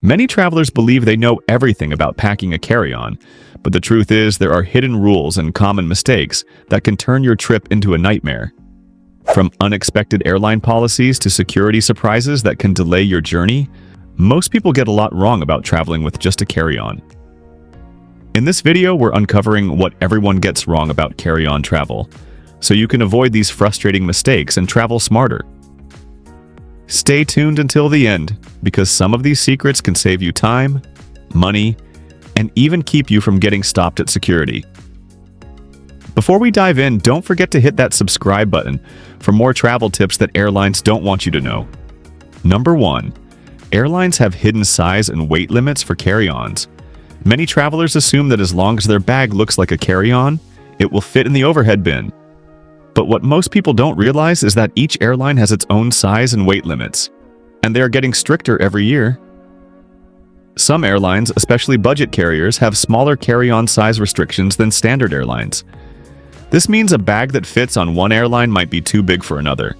Many travelers believe they know everything about packing a carry-on, but the truth is there are hidden rules and common mistakes that can turn your trip into a nightmare. From unexpected airline policies to security surprises that can delay your journey, most people get a lot wrong about traveling with just a carry-on. In this video, we're uncovering what everyone gets wrong about carry-on travel, so you can avoid these frustrating mistakes and travel smarter. Stay tuned until the end, because some of these secrets can save you time, money, and even keep you from getting stopped at security. Before we dive in, don't forget to hit that subscribe button for more travel tips that airlines don't want you to know. Number 1. Airlines have hidden size and weight limits for carry-ons. Many travelers assume that as long as their bag looks like a carry-on, it will fit in the overhead bin. But what most people don't realize is that each airline has its own size and weight limits, and they are getting stricter every year. Some airlines, especially budget carriers, have smaller carry-on size restrictions than standard airlines. This means a bag that fits on one airline might be too big for another.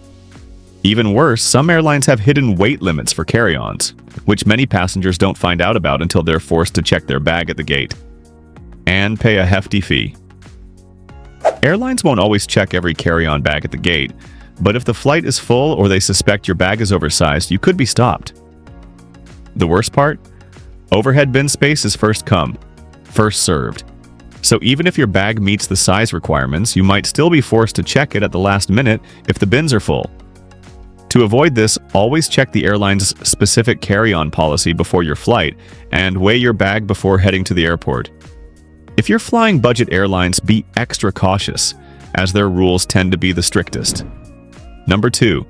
Even worse, some airlines have hidden weight limits for carry-ons, which many passengers don't find out about until they're forced to check their bag at the gate and pay a hefty fee. Airlines won't always check every carry-on bag at the gate, but if the flight is full or they suspect your bag is oversized, you could be stopped. The worst part? Overhead bin space is first come, first served. So even if your bag meets the size requirements, you might still be forced to check it at the last minute if the bins are full. To avoid this, always check the airline's specific carry-on policy before your flight and weigh your bag before heading to the airport. If you're flying budget airlines, be extra cautious, as their rules tend to be the strictest. Number 2.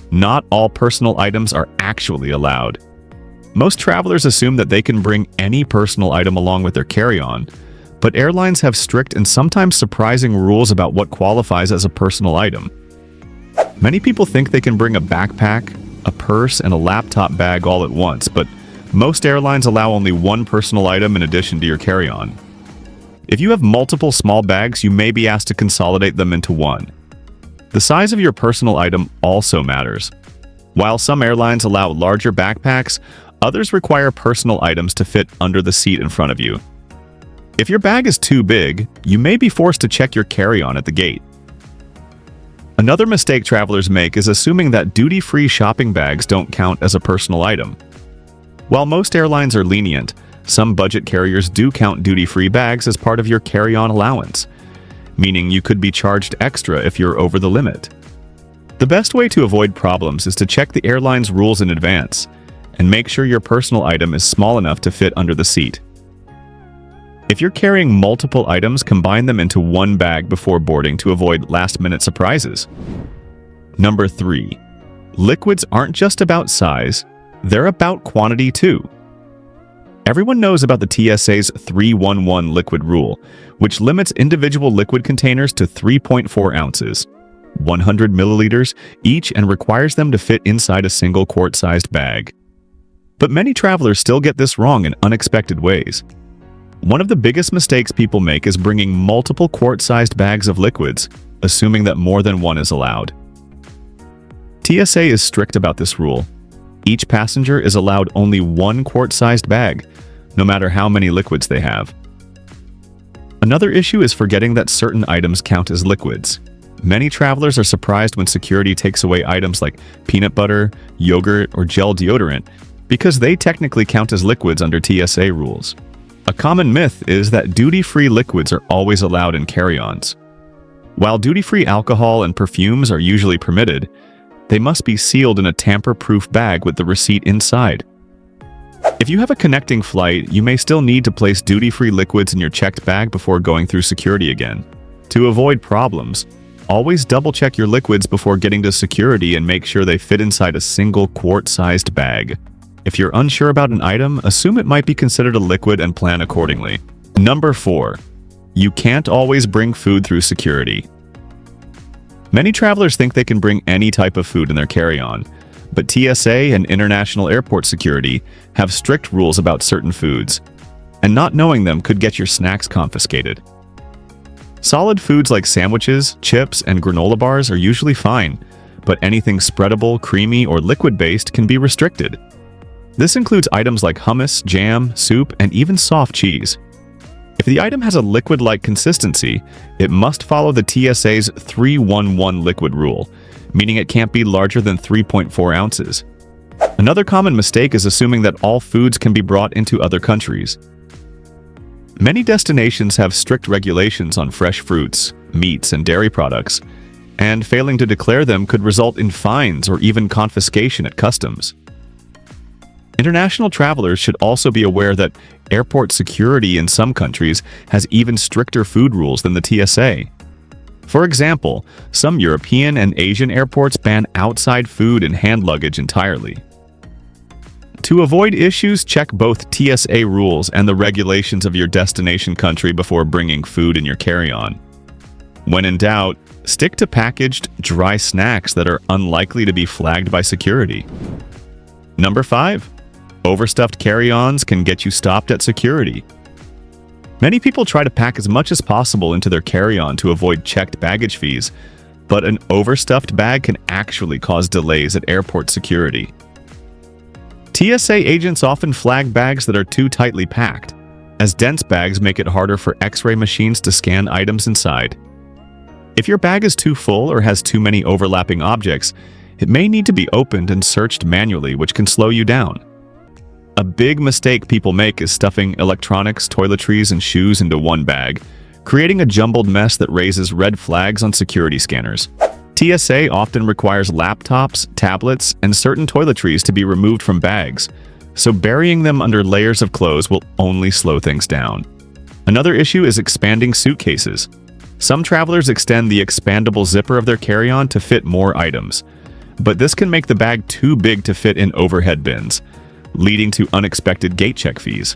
Not all personal items are actually allowed. Most travelers assume that they can bring any personal item along with their carry-on, but airlines have strict and sometimes surprising rules about what qualifies as a personal item. Many people think they can bring a backpack, a purse, and a laptop bag all at once, but most airlines allow only one personal item in addition to your carry-on. If you have multiple small bags, you may be asked to consolidate them into one. The size of your personal item also matters. While some airlines allow larger backpacks, others require personal items to fit under the seat in front of you. If your bag is too big, you may be forced to check your carry-on at the gate. Another mistake travelers make is assuming that duty-free shopping bags don't count as a personal item. While most airlines are lenient, some budget carriers do count duty-free bags as part of your carry-on allowance, meaning you could be charged extra if you're over the limit. The best way to avoid problems is to check the airline's rules in advance and make sure your personal item is small enough to fit under the seat. If you're carrying multiple items, combine them into one bag before boarding to avoid last-minute surprises. Number 3. Liquids aren't just about size, they're about quantity too. Everyone knows about the TSA's 311 liquid rule, which limits individual liquid containers to 3.4 ounces, 100 milliliters each, and requires them to fit inside a single quart-sized bag. But many travelers still get this wrong in unexpected ways. One of the biggest mistakes people make is bringing multiple quart-sized bags of liquids, assuming that more than one is allowed. TSA is strict about this rule. Each passenger is allowed only one quart-sized bag, no matter how many liquids they have. Another issue is forgetting that certain items count as liquids. Many travelers are surprised when security takes away items like peanut butter, yogurt, or gel deodorant, because they technically count as liquids under TSA rules. A common myth is that duty-free liquids are always allowed in carry-ons. While duty-free alcohol and perfumes are usually permitted, they must be sealed in a tamper-proof bag with the receipt inside. If you have a connecting flight, you may still need to place duty-free liquids in your checked bag before going through security again. To avoid problems, always double-check your liquids before getting to security and make sure they fit inside a single quart-sized bag. If you're unsure about an item, assume it might be considered a liquid and plan accordingly. Number 4. You can't always bring food through security. Many travelers think they can bring any type of food in their carry-on, but TSA and international airport security have strict rules about certain foods, and not knowing them could get your snacks confiscated. Solid foods like sandwiches, chips, and granola bars are usually fine, but anything spreadable, creamy, or liquid-based can be restricted. This includes items like hummus, jam, soup, and even soft cheese. If the item has a liquid-like consistency, it must follow the TSA's 3-1-1 liquid rule, meaning it can't be larger than 3.4 ounces. Another common mistake is assuming that all foods can be brought into other countries. Many destinations have strict regulations on fresh fruits, meats, and dairy products, and failing to declare them could result in fines or even confiscation at customs. International travelers should also be aware that airport security in some countries has even stricter food rules than the TSA. For example, some European and Asian airports ban outside food and hand luggage entirely. To avoid issues, check both TSA rules and the regulations of your destination country before bringing food in your carry-on. When in doubt, stick to packaged, dry snacks that are unlikely to be flagged by security. Number 5. Overstuffed carry-ons can get you stopped at security. Many people try to pack as much as possible into their carry-on to avoid checked baggage fees, but an overstuffed bag can actually cause delays at airport security. TSA agents often flag bags that are too tightly packed, as dense bags make it harder for X-ray machines to scan items inside. If your bag is too full or has too many overlapping objects, it may need to be opened and searched manually, which can slow you down. A big mistake people make is stuffing electronics, toiletries, and shoes into one bag, creating a jumbled mess that raises red flags on security scanners. TSA often requires laptops, tablets, and certain toiletries to be removed from bags, so burying them under layers of clothes will only slow things down. Another issue is expanding suitcases. Some travelers extend the expandable zipper of their carry-on to fit more items, but this can make the bag too big to fit in overhead bins, leading to unexpected gate check fees.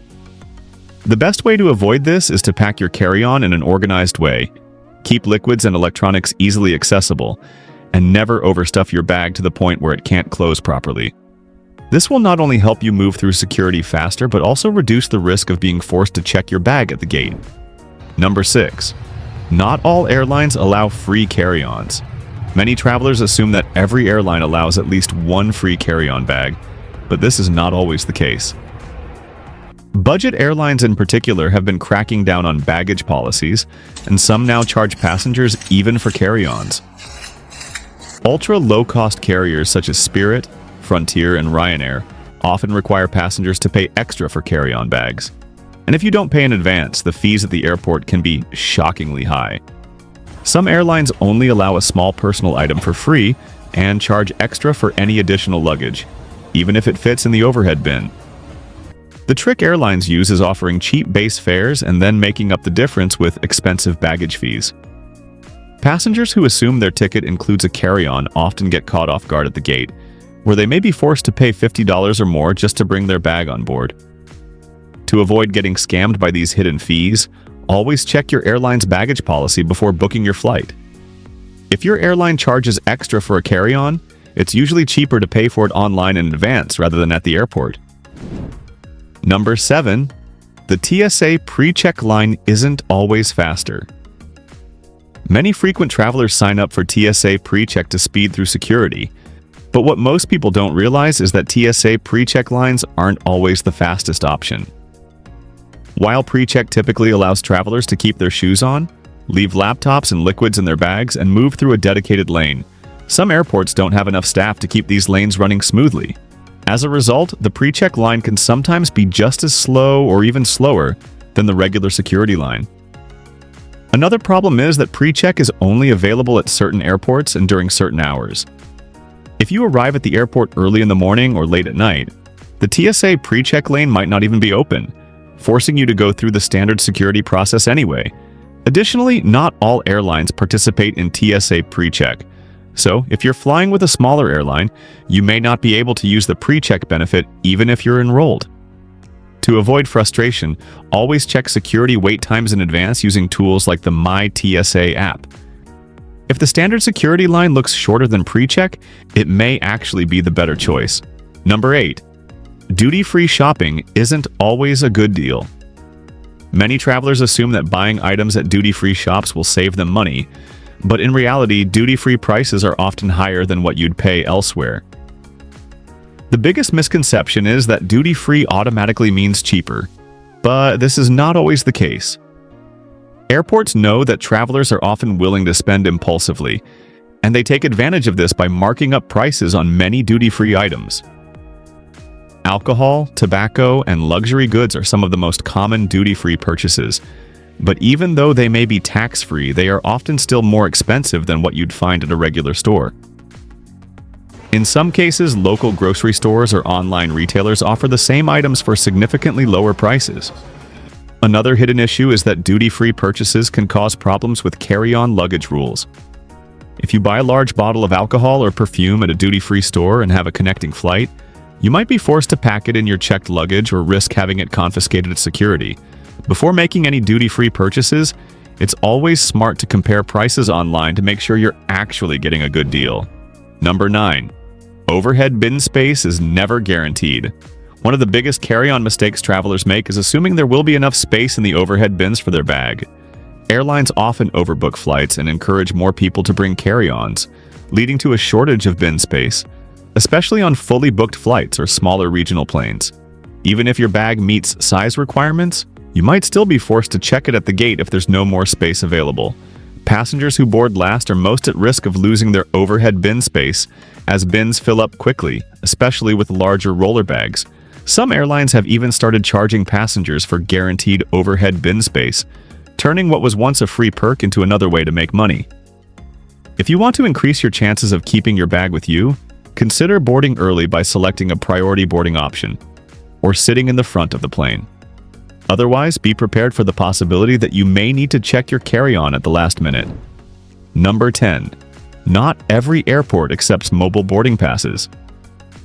The best way to avoid this is to pack your carry-on in an organized way, keep liquids and electronics easily accessible, and never overstuff your bag to the point where it can't close properly. This will not only help you move through security faster, but also reduce the risk of being forced to check your bag at the gate. Number 6. Not all airlines allow free carry-ons. Many travelers assume that every airline allows at least one free carry-on bag, but this is not always the case. Budget airlines in particular have been cracking down on baggage policies, and some now charge passengers even for carry-ons. Ultra-low-cost carriers such as Spirit, Frontier, and Ryanair often require passengers to pay extra for carry-on bags. And if you don't pay in advance, the fees at the airport can be shockingly high. Some airlines only allow a small personal item for free and charge extra for any additional luggage, even if it fits in the overhead bin. The trick airlines use is offering cheap base fares and then making up the difference with expensive baggage fees. Passengers who assume their ticket includes a carry-on often get caught off guard at the gate, where they may be forced to pay $50 or more just to bring their bag on board. To avoid getting scammed by these hidden fees, always check your airline's baggage policy before booking your flight. If your airline charges extra for a carry-on, it's usually cheaper to pay for it online in advance rather than at the airport. Number 7. The TSA pre-check line isn't always faster. Many frequent travelers sign up for TSA pre-check to speed through security, but what most people don't realize is that TSA pre-check lines aren't always the fastest option. While pre-check typically allows travelers to keep their shoes on, leave laptops and liquids in their bags, and move through a dedicated lane, some airports don't have enough staff to keep these lanes running smoothly. As a result, the pre-check line can sometimes be just as slow or even slower than the regular security line. Another problem is that pre-check is only available at certain airports and during certain hours. If you arrive at the airport early in the morning or late at night, the TSA pre-check lane might not even be open, forcing you to go through the standard security process anyway. Additionally, not all airlines participate in TSA pre-check, so if you're flying with a smaller airline, you may not be able to use the pre-check benefit even if you're enrolled. To avoid frustration, always check security wait times in advance using tools like the My TSA app. If the standard security line looks shorter than pre-check, it may actually be the better choice. Number 8. Duty-free shopping isn't always a good deal. Many travelers assume that buying items at duty-free shops will save them money, but in reality, duty-free prices are often higher than what you'd pay elsewhere. The biggest misconception is that duty-free automatically means cheaper, but this is not always the case. Airports know that travelers are often willing to spend impulsively, and they take advantage of this by marking up prices on many duty-free items. Alcohol, tobacco, and luxury goods are some of the most common duty-free purchases, but even though they may be tax-free, they are often still more expensive than what you'd find at a regular store. In some cases, local grocery stores or online retailers offer the same items for significantly lower prices. Another hidden issue is that duty-free purchases can cause problems with carry-on luggage rules. If you buy a large bottle of alcohol or perfume at a duty-free store and have a connecting flight, you might be forced to pack it in your checked luggage or risk having it confiscated at security. Before making any duty-free purchases, it's always smart to compare prices online to make sure you're actually getting a good deal. Number 9. Overhead bin space is never guaranteed. One of the biggest carry-on mistakes travelers make is assuming there will be enough space in the overhead bins for their bag. Airlines often overbook flights and encourage more people to bring carry-ons, leading to a shortage of bin space, especially on fully booked flights or smaller regional planes. Even if your bag meets size requirements, you might still be forced to check it at the gate if there's no more space available. Passengers who board last are most at risk of losing their overhead bin space as bins fill up quickly, especially with larger roller bags. Some airlines have even started charging passengers for guaranteed overhead bin space, turning what was once a free perk into another way to make money. If you want to increase your chances of keeping your bag with you, consider boarding early by selecting a priority boarding option or sitting in the front of the plane. Otherwise, be prepared for the possibility that you may need to check your carry-on at the last minute. Number 10. Not every airport accepts mobile boarding passes.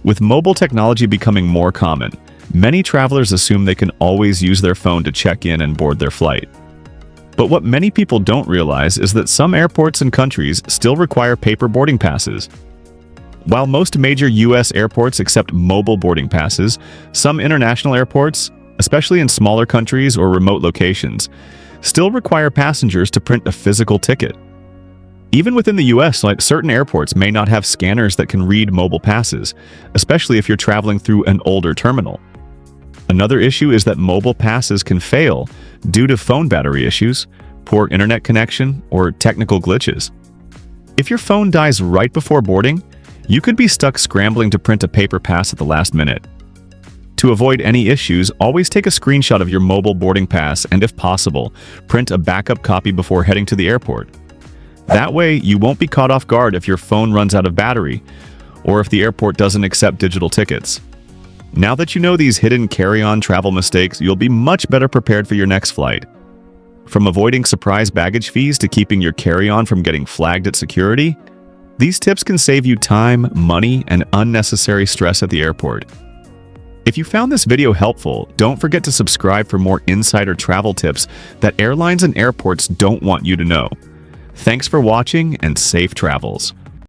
With mobile technology becoming more common, many travelers assume they can always use their phone to check in and board their flight. But what many people don't realize is that some airports and countries still require paper boarding passes. While most major U.S. airports accept mobile boarding passes, some international airports, especially in smaller countries or remote locations, still require passengers to print a physical ticket. Even within the U.S., certain airports may not have scanners that can read mobile passes, especially if you're traveling through an older terminal. Another issue is that mobile passes can fail due to phone battery issues, poor internet connection, or technical glitches. If your phone dies right before boarding, you could be stuck scrambling to print a paper pass at the last minute. To avoid any issues, always take a screenshot of your mobile boarding pass and, if possible, print a backup copy before heading to the airport. That way, you won't be caught off guard if your phone runs out of battery or if the airport doesn't accept digital tickets. Now that you know these hidden carry-on travel mistakes, you'll be much better prepared for your next flight. From avoiding surprise baggage fees to keeping your carry-on from getting flagged at security, these tips can save you time, money, and unnecessary stress at the airport. If you found this video helpful, don't forget to subscribe for more insider travel tips that airlines and airports don't want you to know. Thanks for watching and safe travels.